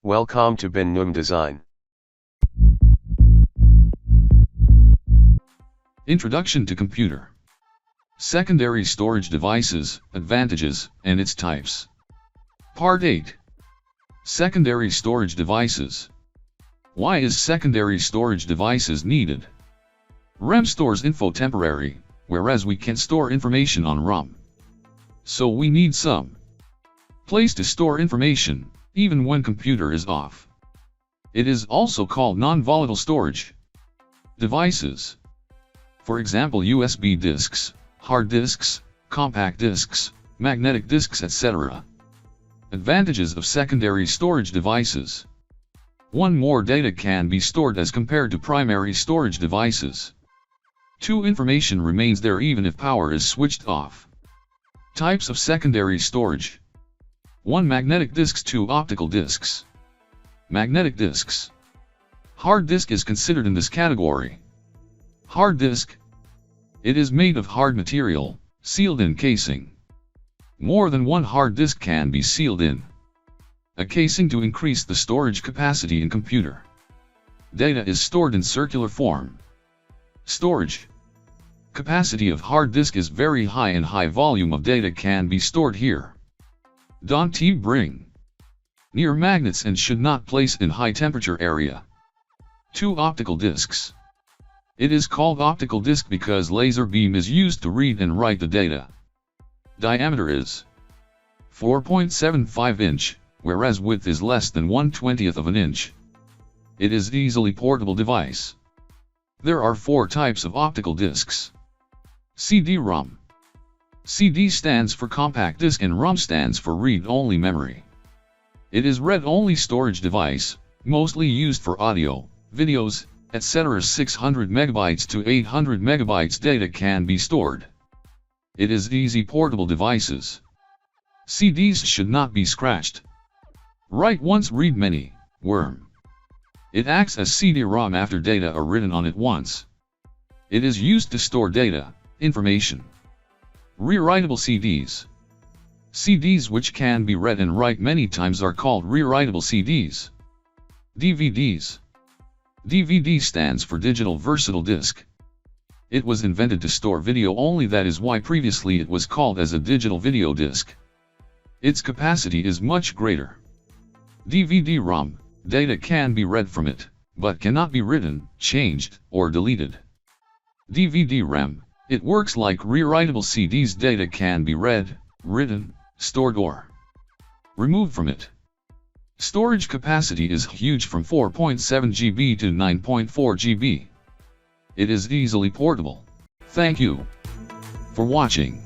Welcome to Ben Num Design. Introduction to Computer. Secondary Storage Devices, Advantages, and its Types. Part 8. Secondary Storage Devices. Why is secondary storage devices needed? RAM stores info temporary, whereas we can store information on ROM. So we need some place to store information, even when computer is off. It is also called non-volatile storage devices. For example, USB disks, hard disks, compact disks, magnetic disks, etc. Advantages of secondary storage devices. 1. More data can be stored as compared to primary storage devices. 2. Information remains there even if power is switched off. Types of secondary storage. 1. Magnetic disks. 2. Optical disks. Magnetic disks. Hard disk is considered in this category. Hard disk. It is made of hard material, sealed in casing. More than one hard disk can be sealed in a casing to increase the storage capacity in computer. Data is stored in circular form. Storage capacity of hard disk is very high and high volume of data can be stored here. Don't bring near magnets and should not place in high temperature area. 2. Optical disks. It is called optical disk because laser beam is used to read and write the data. Diameter is 4.75 inch, whereas width is less than 1/20th of an inch. It is easily portable device. There are 4 types of optical disks. CD-ROM. CD stands for compact disk and ROM stands for read-only memory. It is read-only storage device, mostly used for audio, videos, etc. 600 megabytes to 800 megabytes data can be stored. It is easy portable devices. CDs should not be scratched. Write once, read many. Worm. It acts as CD-ROM after data are written on it once. It is used to store data, information. Rewritable CDs. CDs which can be read and write many times are called rewritable CDs. DVDs. DVD stands for digital versatile disc. It was invented to store video only, that is why previously it was called as a digital video disc. Its capacity is much greater. DVD-ROM, data can be read from it, but cannot be written, changed, or deleted. DVD-RAM, it works like rewritable CDs, data can be read, written, stored or removed from it. Storage capacity is huge from 4.7 GB to 9.4 GB. It is easily portable. Thank you for watching.